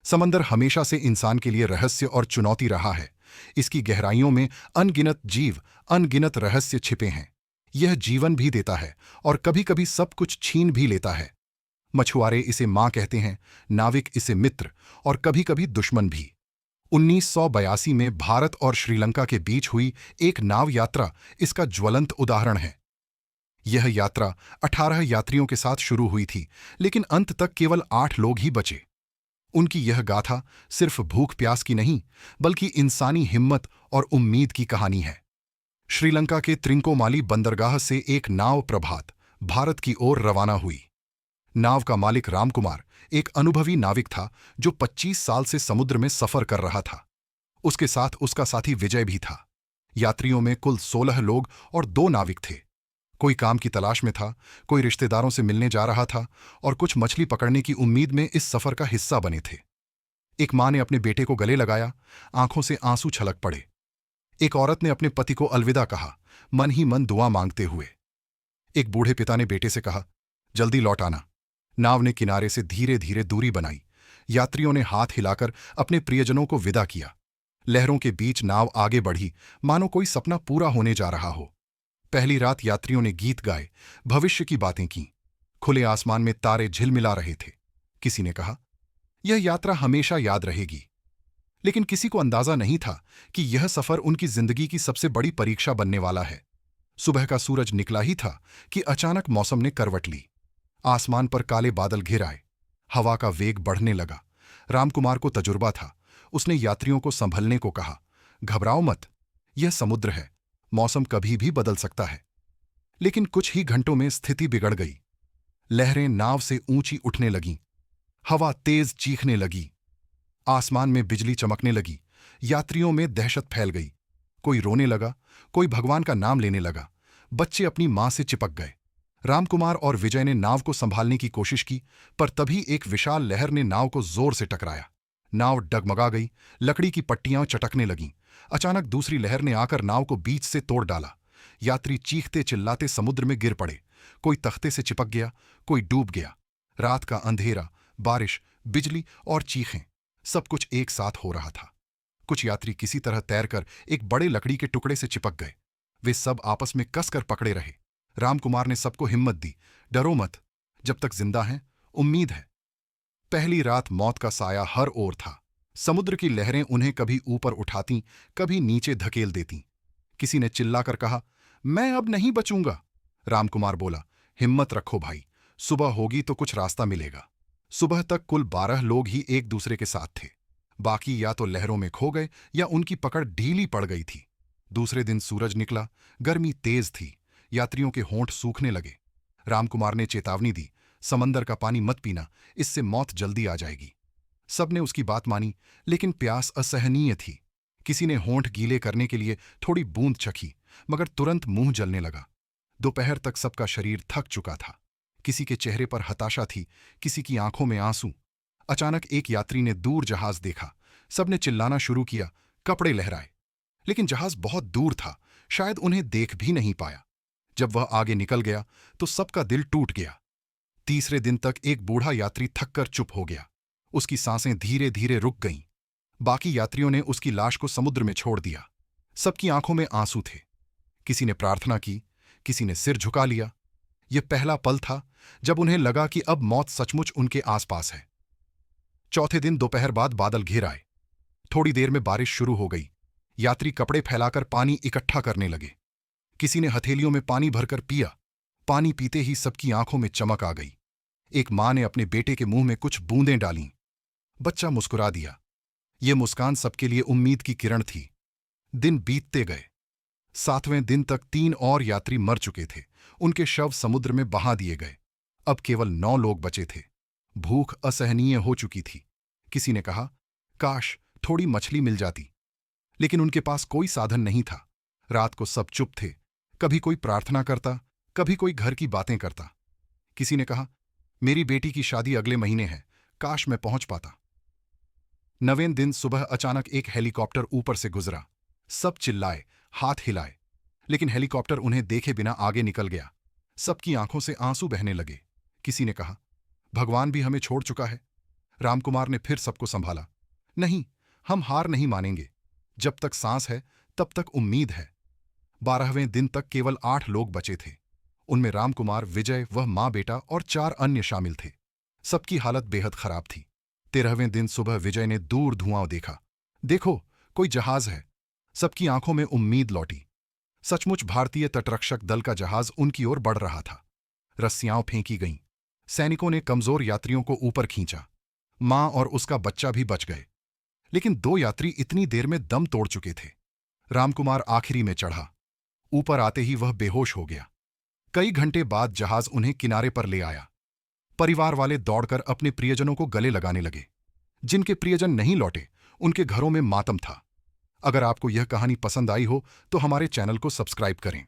समंदर हमेशा से इंसान के लिए रहस्य और चुनौती रहा है। इसकी गहराइयों में अनगिनत जीव, अनगिनत रहस्य छिपे हैं। यह जीवन भी देता है और कभी कभी सब कुछ छीन भी लेता है। मछुआरे इसे मां कहते हैं, नाविक इसे मित्र और कभी कभी दुश्मन भी। 1982 में भारत और श्रीलंका के बीच हुई एक नाव यात्रा इसका ज्वलंत उदाहरण है। यह यात्रा 18 यात्रियों के साथ शुरू हुई थी, लेकिन अंत तक केवल 8 लोग ही बचे। उनकी यह गाथा सिर्फ भूख प्यास की नहीं, बल्कि इंसानी हिम्मत और उम्मीद की कहानी है। श्रीलंका के त्रिंकोमाली बंदरगाह से एक नाव प्रभात भारत की ओर रवाना हुई। नाव का मालिक रामकुमार एक अनुभवी नाविक था जो 25 साल से समुद्र में सफर कर रहा था। उसके साथ उसका साथी विजय भी था। यात्रियों में कुल 16 लोग और 2 नाविक थे। कोई काम की तलाश में था, कोई रिश्तेदारों से मिलने जा रहा था और कुछ मछली पकड़ने की उम्मीद में इस सफर का हिस्सा बने थे। एक मां ने अपने बेटे को गले लगाया, आंखों से आंसू छलक पड़े। एक औरत ने अपने पति को अलविदा कहा, मन ही मन दुआ मांगते हुए। एक बूढ़े पिता ने बेटे से कहा, जल्दी लौट आना। नाव ने किनारे से धीरे धीरे दूरी बनाई। यात्रियों ने हाथ हिलाकर अपने प्रियजनों को विदा किया। लहरों के बीच नाव आगे बढ़ी, मानो कोई सपना पूरा होने जा रहा हो। पहली रात यात्रियों ने गीत गाए, भविष्य की बातें की। खुले आसमान में तारे झिलमिला रहे थे। किसी ने कहा, यह यात्रा हमेशा याद रहेगी। लेकिन किसी को अंदाजा नहीं था कि यह सफर उनकी जिंदगी की सबसे बड़ी परीक्षा बनने वाला है। सुबह का सूरज निकला ही था कि अचानक मौसम ने करवट ली। आसमान पर काले बादल घिर आए। हवा का वेग बढ़ने लगा। रामकुमार को तजुर्बा था। उसने यात्रियों को संभलने को कहा, घबराओ मत, यह समुद्र है, मौसम कभी भी बदल सकता है। लेकिन कुछ ही घंटों में स्थिति बिगड़ गई। लहरें नाव से ऊंची उठने लगीं। हवा तेज चीखने लगी। आसमान में बिजली चमकने लगी। यात्रियों में दहशत फैल गई। कोई रोने लगा, कोई भगवान का नाम लेने लगा। बच्चे अपनी मां से चिपक गए। रामकुमार और विजय ने नाव को संभालने की कोशिश की, पर तभी एक विशाल लहर ने नाव को जोर से टकराया। नाव डगमगा गई, लकड़ी की पट्टियां चटकने लगीं। अचानक दूसरी लहर ने आकर नाव को बीच से तोड़ डाला। यात्री चीखते चिल्लाते समुद्र में गिर पड़े। कोई तख्ते से चिपक गया, कोई डूब गया। रात का अंधेरा, बारिश, बिजली और चीखें, सब कुछ एक साथ हो रहा था। कुछ यात्री किसी तरह तैरकर एक बड़े लकड़ी के टुकड़े से चिपक गए। वे सब आपस में कसकर पकड़े रहे। रामकुमार ने सबको हिम्मत दी, डरो मत, जब तक जिंदा हैं उम्मीद है। पहली रात मौत का साया हर ओर था। समुद्र की लहरें उन्हें कभी ऊपर उठातीं, कभी नीचे धकेल देतीं। किसी ने चिल्लाकर कहा, मैं अब नहीं बचूंगा। रामकुमार बोला, हिम्मत रखो भाई, सुबह होगी तो कुछ रास्ता मिलेगा। सुबह तक कुल 12 लोग ही एक दूसरे के साथ थे। बाकी या तो लहरों में खो गए या उनकी पकड़ ढीली पड़ गई थी। दूसरे दिन सूरज निकला, गर्मी तेज थी, यात्रियों के होंठ सूखने लगे। रामकुमार ने चेतावनी दी, समंदर का पानी मत पीना, इससे मौत जल्दी आ जाएगी। सबने उसकी बात मानी, लेकिन प्यास असहनीय थी। किसी ने होंठ गीले करने के लिए थोड़ी बूंद चखी, मगर तुरंत मुंह जलने लगा। दोपहर तक सबका शरीर थक चुका था। किसी के चेहरे पर हताशा थी, किसी की आंखों में आंसू। अचानक एक यात्री ने दूर जहाज देखा। सबने चिल्लाना शुरू किया, कपड़े लहराए। लेकिन जहाज बहुत दूर था, शायद उन्हें देख भी नहीं पाया। जब वह आगे निकल गया तो सबका दिल टूट गया। तीसरे दिन तक एक बूढ़ा यात्री थककर चुप हो गया। उसकी सांसें धीरे धीरे रुक गईं। बाकी यात्रियों ने उसकी लाश को समुद्र में छोड़ दिया। सबकी आंखों में आंसू थे। किसी ने प्रार्थना की, किसी ने सिर झुका लिया। यह पहला पल था जब उन्हें लगा कि अब मौत सचमुच उनके आसपास है। चौथे दिन दोपहर बाद बादल घिर आए। थोड़ी देर में बारिश शुरू हो गई। यात्री कपड़े फैलाकर पानी इकट्ठा करने लगे। किसी ने हथेलियों में पानी भरकर पिया। पानी पीते ही सबकी आंखों में चमक आ गई। एक मां ने अपने बेटे के मुंह में कुछ बूंदें डालीं। बच्चा मुस्कुरा दिया। ये मुस्कान सबके लिए उम्मीद की किरण थी। दिन बीतते गए। 7वें दिन तक 3 और यात्री मर चुके थे। उनके शव समुद्र में बहा दिए गए। अब केवल 9 लोग बचे थे। भूख असहनीय हो चुकी थी। किसी ने कहा, काश थोड़ी मछली मिल जाती। लेकिन उनके पास कोई साधन नहीं था। रात को सब चुप थे। कभी कोई प्रार्थना करता, कभी कोई घर की बातें करता। किसी ने कहा, मेरी बेटी की शादी अगले महीने है, काश मैं पहुंच पाता। 9वें दिन सुबह अचानक एक हेलीकॉप्टर ऊपर से गुजरा। सब चिल्लाए, हाथ हिलाए, लेकिन हेलीकॉप्टर उन्हें देखे बिना आगे निकल गया। सबकी आंखों से आंसू बहने लगे। किसी ने कहा, भगवान भी हमें छोड़ चुका है। रामकुमार ने फिर सबको संभाला। नहीं, हम हार नहीं मानेंगे। जब तक सांस है तब तक उम्मीद है। 12वें दिन तक केवल 8 लोग बचे थे। उनमें रामकुमार, विजय, वह माँ बेटा और 4 अन्य शामिल थे। सबकी हालत बेहद खराब थी। 13वें दिन सुबह विजय ने दूर धुआं देखा। देखो, कोई जहाज है। सबकी आंखों में उम्मीद लौटी। सचमुच भारतीय तटरक्षक दल का जहाज उनकी ओर बढ़ रहा था। रस्सियां फेंकी गईं। सैनिकों ने कमजोर यात्रियों को ऊपर खींचा। मां और उसका बच्चा भी बच गए। लेकिन 2 यात्री इतनी देर में दम तोड़ चुके थे। रामकुमार आखिरी में चढ़ा। ऊपर आते ही वह बेहोश हो गया। कई घंटे बाद जहाज उन्हें किनारे पर ले आया। परिवार वाले दौड़कर अपने प्रियजनों को गले लगाने लगे। जिनके प्रियजन नहीं लौटे, उनके घरों में मातम था। अगर आपको यह कहानी पसंद आई हो तो हमारे चैनल को सब्सक्राइब करें।